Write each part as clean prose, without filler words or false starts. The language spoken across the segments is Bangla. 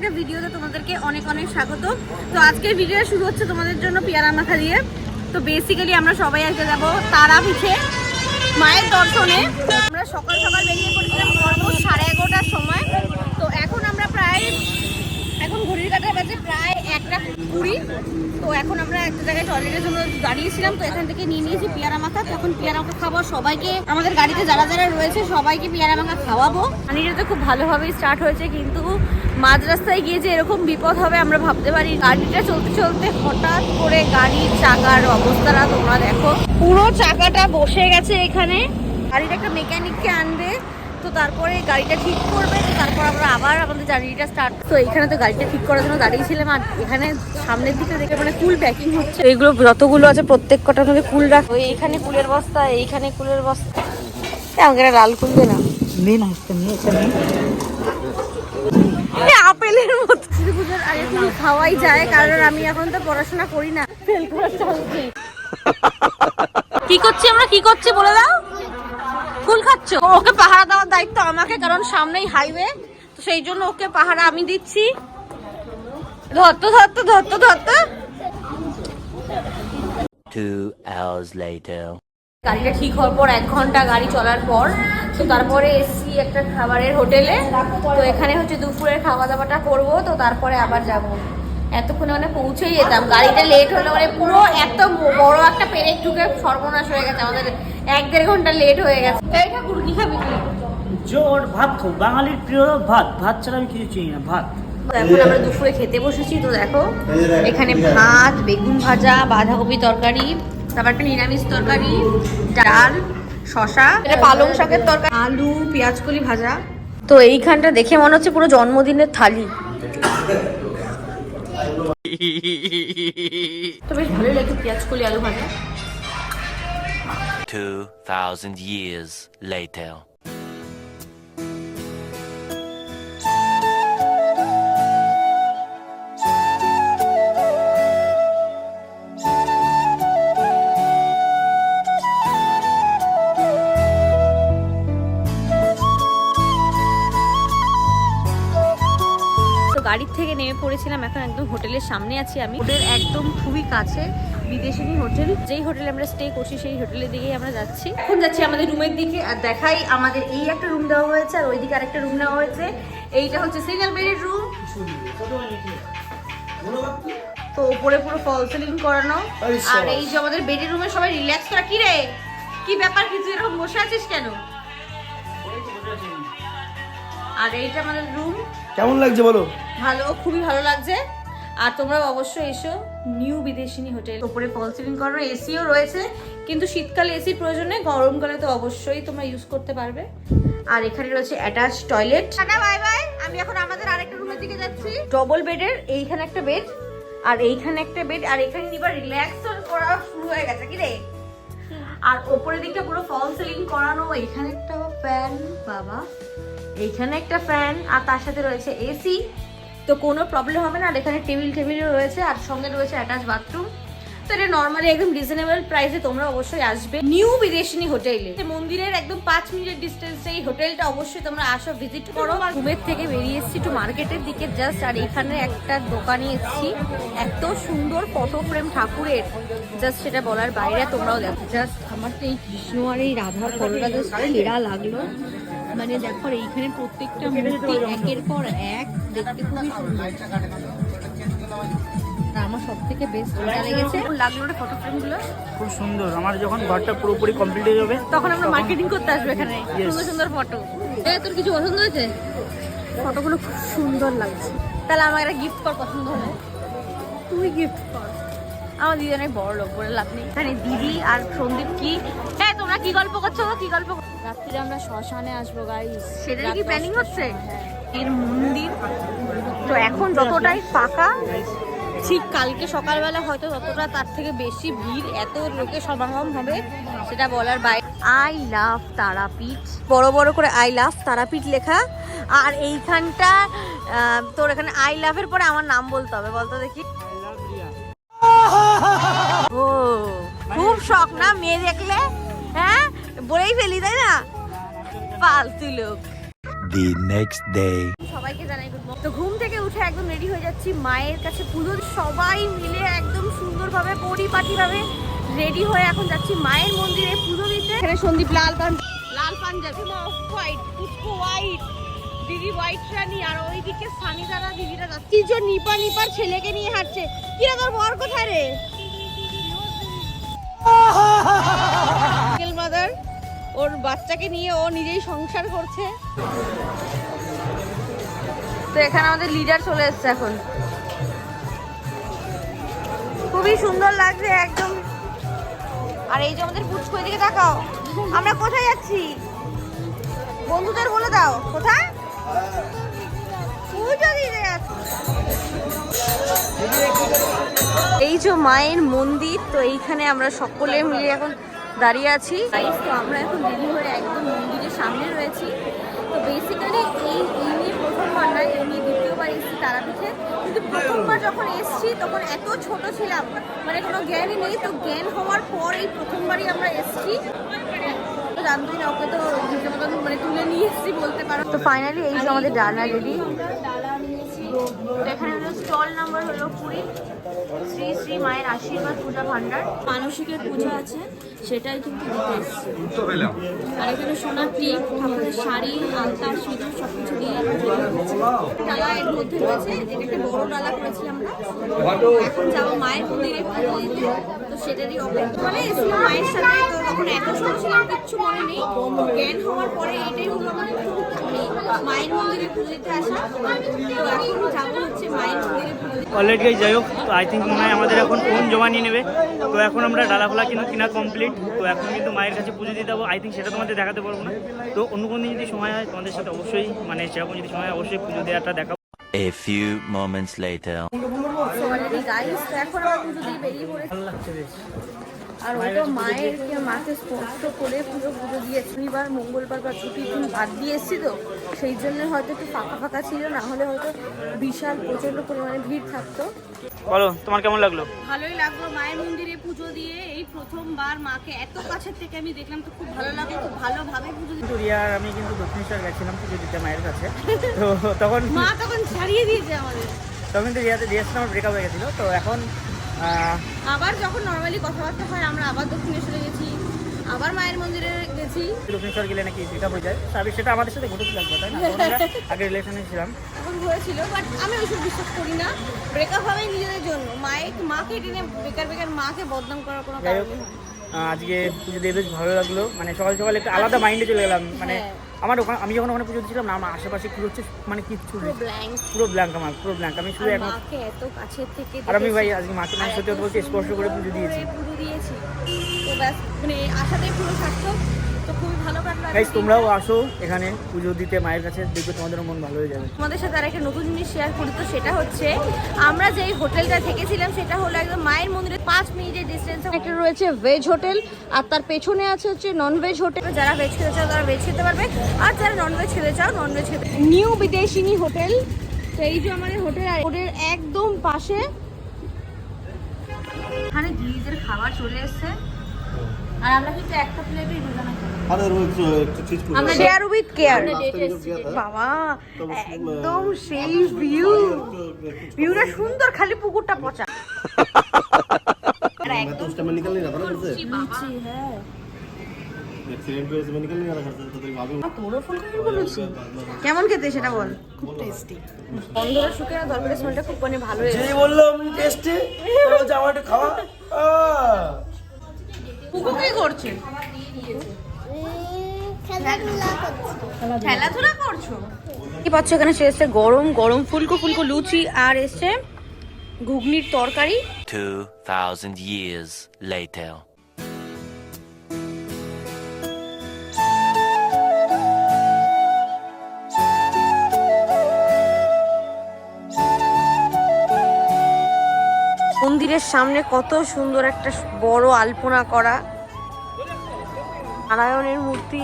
একটা ভিডিওতে তোমাদেরকে অনেক অনেক স্বাগত। তো আজকের ভিডিও শুরু হচ্ছে তোমাদের জন্য পেয়ারা মাখা দিয়ে। তো বেসিক্যালি আমরা সবাই আজকে যাবো তারাপীঠে মায়ের দর্শনে। আমরা সকাল সকাল বেরিয়ে পড়েছিলাম অলমোস্ট 11:30টার সময়। তো এখন আমরা এখন ঘড়ির কাঁটার বাজে প্রায় 1:20। তো এখন আমরা একটা জায়গায় টয়লেটের জন্য দাঁড়িয়েছিলাম। তো এখান থেকে নিয়ে নিয়েছি পেয়ারা মাখা। তখন পেয়ারা মাখা খাবো সবাইকে, আমাদের গাড়িতে যারা যারা রয়েছে সবাইকে পেয়ারা মাখা খাওয়াবো। পানিটা তো খুব ভালোভাবেই স্টার্ট হয়েছে, কিন্তু মাঝ রাস্তায় গিয়ে যে এরকম বিপদ হবে আমরা ভাবতে পারি। গাড়িটা চলতে চলতে হঠাৎ করে গাড়ির চাকার অবস্থাটা তোমরা দেখো, পুরো চাকাটা বসে গেছে এখানে। গাড়িটা একটা মেকানিককে আনবে, তো তারপরে গাড়িটা ঠিক করবে, তো তারপর আমরা আবার আমাদের জার্নিটা স্টার্ট। তো এখানে তো গাড়িটা ঠিক করার জন্য দাঁড়িয়েছিলাম, আর এখানে সামনের দিকে দেখে মানে ফুল প্যাকিং হচ্ছে। এইগুলো যতগুলো আছে প্রত্যেক কটার মধ্যে ফুল রাখ। ওই এইখানে ফুলের বস্তা, এইখানে ফুলের বস্তা। আমাকে লাল ফুল দে না, আপেলের মতো। পুজোর আগে ফুল খাওয়াই যায়, কারণ আমি এখন তো পড়াশোনা করি না, ফেল করা চলছে। কি করছি আমরা, কি করছি বলে দাও? ফুল খাচ্ছ? ওকে পাহারা দেওয়ার দায়িত্ব আমাকে, কারণ সামনেই হাইওয়ে, তো সেই জন্য ওকে পাহারা আমি দিচ্ছি। ধরতো ধরতো ধরতো ধরতো। 2 hours later. গাড়িটা ঠিক হওয়ার পর 1 ঘন্টা গাড়ি চলার পর তো তারপরে এসছি একটা খাবারের হোটেলে। তো এখানে হচ্ছে দুপুরের খাওয়া দাওয়াটা করবো, তো তারপরে আবার যাব। এতক্ষণে মানে পৌঁছেই যেতাম, গাড়িটা লেট হলে মানে পুরো এত বড় একটা পেরেক ঢুকে সর্বনাশ হয়ে গেছে আমাদের। 1-1.5 ঘন্টা লেট হয়ে গেছে। এই ঠাকুর কি খাবি তুই? জোর ভাত খাও, বাঙালির প্রিয় ভাত। ভাত ছাড়া আমি কিছু চিনি না, ভাত। এখন আমরা দুপুরে খেতে বসেছি। তো দেখো এখানে ভাত, বেগুন ভাজা, বাঁধাকপি তরকারি, তারপর একটা নিরামিষ তরকারি, ডাল, শশা, এটা পালং শাকের তরকারি, আলু, পেঁয়াজকলি ভাজা। তো এইখানটা দেখে মনে হচ্ছে পুরো জন্মদিনের থালি। তো বেশ ভালোই লাগে পেঁয়াজকলি আলু ভাজা। 2000 years later. গাড়ির থেকে নেমে পড়েছিলাম, এখন একদম হোটেলের সামনে আছি আমি। হোটেল একদম খুবই কাছে, বিদেশিনী হোটেল। যেই হোটেলে আমরা স্টে করছি সেই হোটেলের দিকেই আমরা যাচ্ছি। এখন যাচ্ছি আমাদের রুমের দিকে, আর দেখাই আমাদের এই একটা রুম দেওয়া হয়েছে, আর ওইদিকে আরেকটা রুম নেওয়া হয়েছে। এইটা হচ্ছে সিঙ্গেল বেডের রুম। তো উপরে পুরো ফল সিলিং করানো। আর এই যে আমাদের বেডের রুমে সবাই রিল্যাক্স করা। কি রে, কি ব্যাপার, কিছু এরকম বসে আছিস কেন? আর এইটা আমাদের রুম। কেমন লাগছে বলো? ভালো, খুবই ভালো লাগছে। আর তোমরা অবশ্যই এসো নিউ বিদেশিনী হোটেল। উপরে ফল সিলিং করানো, এসিও রয়েছে, কিন্তু শীতকালে এসির প্রয়োজন নেই, গরমকালে তো অবশ্যই তোমরা ইউজ করতে পারবে। আর এখানে রয়েছে attach toilet. Tata bye bye. আমি এখন আমাদের আরেকটা রুমের দিকে যাচ্ছি। ডবল বেডের, এইখানে একটা বেড আর এইখানে একটা বেড, আর এখানে এবার রিল্যাক্স করা শুরু হয়ে গেছে। কি রে? আর উপরের দিকটা পুরো ফল সিলিং করানো। এখানে একটা ফ্যান, বাবা, এইখানে একটা ফ্যান, আর তার সাথে রয়েছে এসি। তো কোনো প্রবলেম হবে না। আর এখানে টেবিলও রয়েছে, আর সঙ্গে রয়েছে অ্যাটাচ বাথরুম। তো এটা নর্মালি একদম রিজনেবল প্রাইসে তোমরা অবশ্যই আসবে নিউ বিদেশিনী হোটেলে। মন্দিরের একদম 5 মিনিটের ডিস্টেন্সে এই হোটেলটা, অবশ্যই তোমরা আসো, ভিজিট করো। রুমের থেকে বেরিয়ে এসেছি একটু মার্কেটের দিকে জাস্ট, আর এখানে একটা দোকানে এসেছি। এত সুন্দর ফটো ফ্রেম ঠাকুরের, জাস্ট সেটা বলার বাইরে। তোমরাও দেখো, জাস্ট আমার তো এই কৃষ্ণ আর এই রাধার ফটোটা জাস্ট সেরা লাগলো। মানে দেখো এইখানে প্রত্যেকটা মূর্তি একের পর এক, দেখতে খুবই সুন্দর। আমার সব থেকে বেস্ট যেটা লেগেছে লাগলো না ফটো ফ্রেম গুলো, খুব সুন্দর। আমার যখন ঘরটা পুরোপুরি কমপ্লিট হয়ে যাবে তখন আমরা মার্কেটিং করতে আসবো এখানে। সুন্দর সুন্দর ফটো। তোর কিছু পছন্দ হয়েছে? ফটোগুলো খুব সুন্দর লাগছে। তাহলে আমার একটা গিফট কর, পছন্দ হলে তুই গিফট কর। আমার দিদি বড় লোক, বলে লাভ নেই। এখানে দিদি আর সন্দীপ কি, হ্যাঁ তোমরা কি গল্প করছো? কি গল্প? রাত্রিরে আমরা শ্মশানে আসবো গাইস। সেটাই কি প্ল্যানিং হচ্ছে? এর মন্দির তো এখন যতটাই ফাঁকা, ঠিক কালকে সকালবেলা হয়তো ততটা তার থেকে বেশি ভিড়, এত লোকের সমাগম হবে সেটা বলার বাইরে। আই লাভ তারাপীঠ, বড় বড় করে আই লাভ তারাপীঠ লেখা। আর এইখানটা তোর এখানে আই লাভের পরে আমার নাম বলতে হবে, বলতো দেখি। ও খুব শখ না মেয়ে দেখলে? হ্যাঁ বলেই ফেলি, তাই না? ফালতু লোক। The next day. সবাই সবাইকে জানাই গুড মর্নিং। তো ঘুম থেকে উঠে একদম রেডি হয়ে যাচ্ছি মায়ের কাছে পুজো। সবাই মিলে একদম সুন্দরভাবে পরিপাটিভাবে রেডি হয়ে এখন যাচ্ছি মায়ের মন্দিরে পুজো দিতে। এখানে সন্দীপ লাল পাঞ্জাবি, অফ হোয়াইট, পুষ্প হোয়াইট, দিদি হোয়াইট রানী, আর ওইদিকে সানি দাদা দিদিরা যাচ্ছে। কি যে নিপার ছেলেকে নিয়ে হাঁটছে। কি রে তোর বর কোথায় রে? মাদার ওর বাচ্চাকে নিয়ে ও নিজেই সংসার করছে। তো এখানে আমাদের লিডার চলে এসেছে এখন। খুবই সুন্দর লাগছে একদম। আর এই যে আমাদের পুচকু, এদিকে তাকাও। আমরা কোথায় যাচ্ছি বন্ধুদের বলে দাও, কোথায় পুজো দিতে যাচ্ছি। এই যে মায়ের মন্দির, তো এইখানে আমরা সকলে মিলে এখন দাঁড়িয়ে আছি। তো আমরা এখন রেডি হয়ে একদম মন্দিরের সামনে রয়েছি। তো বেসিক্যালি এই নিয়ে প্রথমবার না, এই নিয়ে দ্বিতীয়বার এসেছি তারাপীঠে। কিন্তু প্রথমবার যখন এসেছি তখন এত ছোট ছিলাম, মানে কোনো জ্ঞানই নেই। তো জ্ঞান হওয়ার পর এই প্রথমবারই আমরা এসেছি। জানতোই না, ওকে তো নিজের মতন মানে তুলে নিয়ে এসেছি বলতে পারো। তো ফাইনালি এই যে আমাদের ডালা রেডি। এখানে হলো স্টল নাম্বার হলো 20, শ্রী শ্রী মায়ের আশীর্বাদ পূজা ভান্ডার। মানসিকের পূজা আছে, সেটাই কিন্তু দিতে এসেছি। আর এখানে সোনার টিপ, ঠাকুরের শাড়ি, আলতা, সিঁদুর সবকিছু দিয়ে ডালা এর মধ্যে রয়েছে। এটাকে বড় ডালা করেছি আমরা। এখন যাবো মায়ের মন্দিরে পুজো দিতে, তো সেটারই অপেক্ষা। মানে এসেছি মায়ের সাথে, তো তখন এত ছোট ছিলাম কিচ্ছু মনে নেই। জ্ঞান হওয়ার পরে এটাই হলো আমাদের মায়ের মন্দিরে পুজো দিতে আসা। তো এখন যাবো হচ্ছে মায়ের মন্দিরে পুজো দিতে। অলরেডি যাই হোক, তো আই থিঙ্ক মনে হয় আমাদের এখন ফোন জমা নিয়ে নেবে। তো এখন আমরা ডালা ফোলা কিন্তু কিনা কমপ্লিট। তো এখন কিন্তু মায়ের কাছে পুজো দিতে যাবো। আই থিঙ্ক সেটা তোমাদের দেখাতে পারবো না। তো অন্য কোনো দিন যদি সময় হয় তোমাদের সাথে অবশ্যই, মানে সেরকম যদি সময় হয় অবশ্যই পুজো দেওয়াটা দেখাবো। A few moments later. So already guys, তো এখন আমরা পুজো দিয়ে বেরিয়ে পড়েছি। ভালো লাগছে বেশ। আর ওই তো মাকে স্পর্শ করে পুরো পুজো দিয়ে শনিবার মঙ্গলবার বা ছুটির দিন ভাত দিয়ে এসেছি, তো সেই জন্য হয়তো একটু ফাঁকা ছিল, না হলে হয়তো বিশাল প্রচন্ড পরিমাণে ভিড় থাকতো। বলো তোমার কেমন লাগলো? ভালোই লাগলো মায়ের মন্দিরে পুজো দিয়ে। এই প্রথমবার মাকে এত কাছের থেকে আমি দেখলাম, তো খুব ভালো লাগলো। খুব ভালোভাবে পুজো দিতে। রিয়া আর আমি কিন্তু দক্ষিণেশ্বর গেছিলাম পুজো দিতে মায়ের কাছে। তো তখন ছাড়িয়ে দিয়েছে আমাদের। তখন কিন্তু রিয়ার সাথে আমার ব্রেকআপ হয়ে গেছিলো। তো এখন আবার যখন নর্মালি কথাবার্তা হয়, আমরা আবার দক্ষিণেশ্বরে গেছি, আবার মায়ের মন্দিরে গেছি। দক্ষিণেশ্বর গেলে নাকি ব্রেকআপ হয়ে যায়, সেটা আমাদের সাথে ঘটেছিল একবার, তাই না? আমরা আগে রিলেশনে ছিলাম, তখন হয়েছিল। বাট আমি ওইসব বিশ্বাস করি না। ব্রেকআপ হবে নিজেদের জন্য। মাকে টেনে বেকার মাকে বদনাম করার কোনো কারণ নেই। আজকে পুজো দিয়ে বেশ ভালো লাগলো। মানে সকাল সকাল একটু আলাদা মাইন্ডে চলে গেলাম। মানে আমি যখন ওখানে পুজো দিচ্ছিলাম না, আমার আশেপাশে কি হচ্ছে মানে কিচ্ছু নেই, পুরো ব্ল্যাঙ্ক। আমার পুরো ব্ল্যাঙ্ক। আমি শুধু এখন এত কাছের থেকে আর আমি ভাই আজকে মাকে মানে সত্যি কথা বলছি, স্পর্শ করে পুজো দিয়েছি। তো ব্যাস, মানে আশাতেই পুরো সার্থক। তো খুবই ভালো কাটলো। গাইস তোমরাও আসো এখানে পুজো দিতে মায়ের কাছে, দেখবে তোমাদেরও মন ভালো হয়ে যাবে। তোমাদের সাথে আর একটা নতুন জিনিস শেয়ার করি। তো সেটা হচ্ছে, আমরা যেই হোটেলটা থেকেছিলাম সেটা হলো একদম মায়ের মন্দিরের 5 মিনিটের ডিস্টেন্সে একটা রয়েছে ভেজ হোটেল, আর তার পেছনে আছে হচ্ছে নন ভেজ হোটেল। যারা ভেজ খেতে চাও তারা ভেজ খেতে পারবে, আর যারা নন ভেজ খেতে চাও নন ভেজ খেতে। New Bideshini hotel. তো এই যে আমাদের হোটেল, আর হোটেলের একদম পাশে এখানে গিরিজের খাবার চলে এসছে। আর আমরা কিন্তু একটা প্লেটই দুজনে খাই। আমরা শেয়ার উইথ কেয়ার। বাবা একদম সেই ভিউটা সুন্দর, খালি পুকুরটা পচা। কেমন খেতে সেটা বল। খুব টেস্টি। বন্ধুরা শুকে না, তরকারি স্মেলটা খুব মানে ভালো হয়েছে। যেই বললো আমি টেস্টি, বলছে আমার একটু খাওয়া। পুকু কি করছে? খেলাধুলা করছো? কি পাচ্ছ? এখানে এসছে গরম গরম ফুলকো লুচি, আর এসছে ঘুগনির তরকারি। 2000 years later. মন্দিরের সামনে কত সুন্দর একটা বড় আলপনা করা নারায়ণের মূর্তি।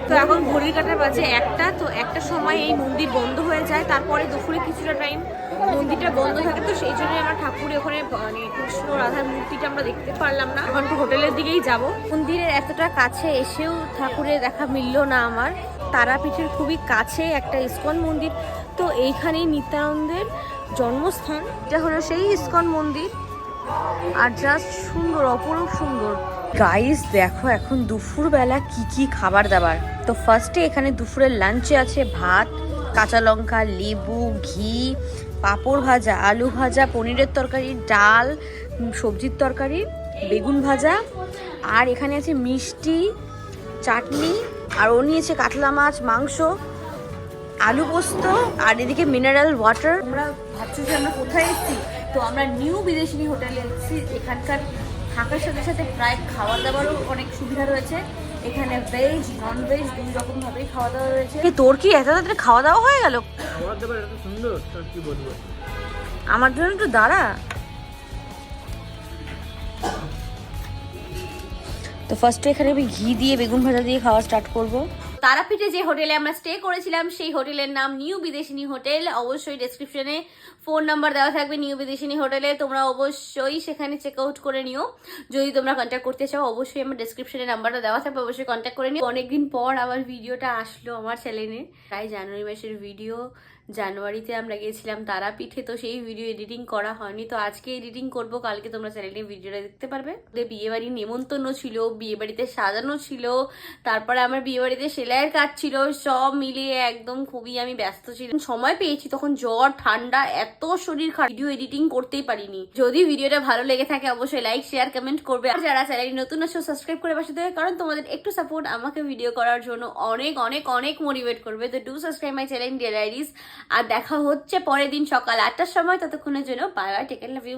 তো এখন ঘড়ির কাঁটার বাজে 1টা। তো 1টার সময় এই মন্দির বন্ধ হয়ে যায়। তারপরে দুপুরে কিছুটা টাইম মন্দিরটা বন্ধ থাকে, তো সেই জন্যই আমরা ঠাকুরের ওখানে মানে কৃষ্ণ রাধার মূর্তিটা আমরা দেখতে পারলাম না। এখন তো হোটেলের দিকেই যাব। মন্দিরের এতটা কাছে এসেও ঠাকুরের দেখা মিলল না আমার। তারাপীঠের খুবই কাছে একটা ইসকন মন্দির, তো এইখানেই নিত্যানন্দের জন্মস্থান। এটা হলো সেই ইসকন মন্দির, আর জাস্ট সুন্দর, অপরূপ সুন্দর। গাইস দেখো এখন দুপুরবেলা কি কি খাবার দাবার। তো ফার্স্টে এখানে দুপুরের লাঞ্চে আছে ভাত, কাঁচা লঙ্কা, লেবু, ঘি, পাঁপড় ভাজা, আলু ভাজা, পনিরের তরকারি, ডাল, সবজির তরকারি, বেগুন ভাজা, আর এখানে আছে মিষ্টি, চাটনি, আর ও নিয়েছে কাতলা মাছ, মাংস, আলু পোস্ত, আর এদিকে মিনারেল ওয়াটার। আমরা ভাবছি যে আমরা কোথায় এসেছি, তো আমরা নিউ বিদেশিনী হোটেলে এসেছি। এখানকার থাকার সাথে সাথে প্রায় খাওয়া দাওয়ারও অনেক সুবিধা রয়েছে। এখানে ভেজ নন ভেজ দুই রকম ভাবেই খাওয়া দাওয়া রয়েছে। তোর কি এত তাড়াতাড়ি খাওয়া দাওয়া হয়ে গেল? খাবার দাবার এত সুন্দর, তোর কি বলবো। আমার জন্য একটু দাঁড়া। তো ফার্স্টে এখানে আমি ঘি দিয়ে বেগুন ভাজা দিয়ে খাওয়া স্টার্ট করব। তারাপীঠে যে হোটেলে আমরা স্টে করেছিলাম সেই হোটেলের নাম নিউ বিদেশিনী হোটেল। অবশ্যই ডেসক্রিপশনে ফোন নাম্বার দেওয়া থাকবে নিউ বিদেশিনী হোটেলে, তোমরা অবশ্যই সেখানে চেক আউট করে নিও। যদি তোমরা কন্ট্যাক্ট করতে চাও অবশ্যই আমার ডেসক্রিপশনে নাম্বারটা দেওয়া থাকবে, অবশ্যই কন্ট্যাক্ট করে নিও। অনেকদিন পর আবার ভিডিওটা আসলো আমার চ্যানেলে, তাই জানুয়ারি মাসের ভিডিও। জানুয়ারিতে আমরা গিয়েছিলাম তারাপীঠে, তো সেই ভিডিও এডিটিং করা হয়নি, তো আজকে এডিটিং করব। কালকে তোমরা চ্যানেলে ভিডিওটা দেখতে পারবে। বিয়ে বাড়ির নেমন্তন্ন ছিল, বিয়ে বাড়িতে সাজানো ছিল, তারপরে আমার বিয়ে বাড়িতে সেলাইয়ের কাজ ছিল, সব মিলিয়ে একদম খুবই আমি ব্যস্ত ছিলাম। সময় পেয়েছি তখন জ্বর ঠান্ডা, এত শরীর খারাপ, ভিডিও এডিটিং করতেই পারিনি। যদি ভিডিওটা ভালো লেগে থাকে অবশ্যই লাইক শেয়ার কমেন্ট করবে, আর যারা চ্যানেলে নতুন আছো সাবস্ক্রাইব করে পাশে দেবে, কারণ তোমাদের একটু সাপোর্ট আমাকে ভিডিও করার জন্য অনেক অনেক অনেক মোটিভেট করবে। তো do subscribe my channel dear diaries. আর দেখা হচ্ছে পরের দিন সকাল 8টার সময়। ততক্ষণের জন্য bye bye, take care, love you.